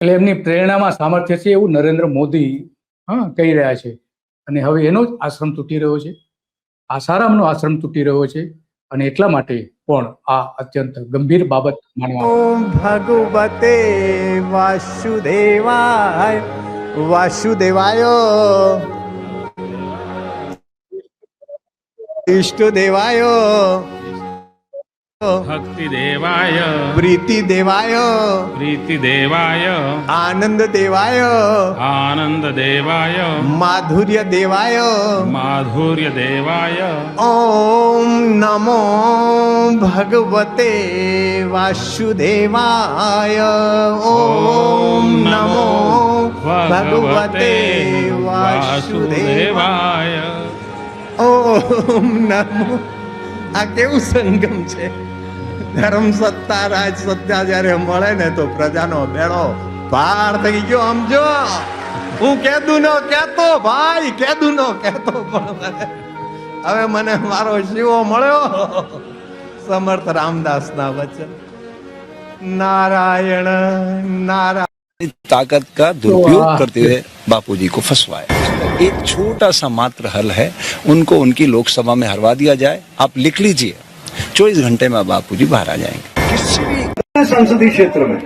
એટલે એમની પ્રેરણામાં સામર્થ્ય છે એવું નરેન્દ્ર મોદી કહી રહ્યા છે. અને હવે એનો જ આશ્રમ તૂટી રહ્યો છે, આસારામનો આશ્રમ તૂટી રહ્યો છે. અને એટલા માટે પણ આ અત્યંત ગંભીર બાબત માનવામાં ભગવતે વાસુદેવાય વાસુદેવાય ઇષ્ટદેવાય ભક્તિ દેવાય પ્રીતિ દેવાય પ્રીતિ દેવાય આનંદ દેવાય આનંદ દેવાય માધુર્ય દેવાય માધુર્ય દેવાય ઓમ નમો ભગવતે વાસુદેવાય ઓમ નમો ભગવતે વાસુદેવાય ઓમ નમો. આ કેવું સંગમ છે. ધર્મ સત્તા રાજ સત્તા જયારે મળે ને તો પ્રજાનો બેડો પાર થઈ ગયો. સમજો, હું કેદું ન કેતો ભાઈ, કેદું ન કેતો, પણ હવે મને મારો શિવો મળ્યો. સમર્થ રામદાસ ના વચન. नारायण नारायण ताकत का दुरुपयोग करते हुए बापूजी को फंसवाया। एक छोटा सा मात्र हल है, उनको उनकी लोकसभा में हरवा दिया जाए। आप लिख लीजिए, 24 घंटे में बापूजी बाहर आ जाएंगे। किसी भी संसदीय क्षेत्र में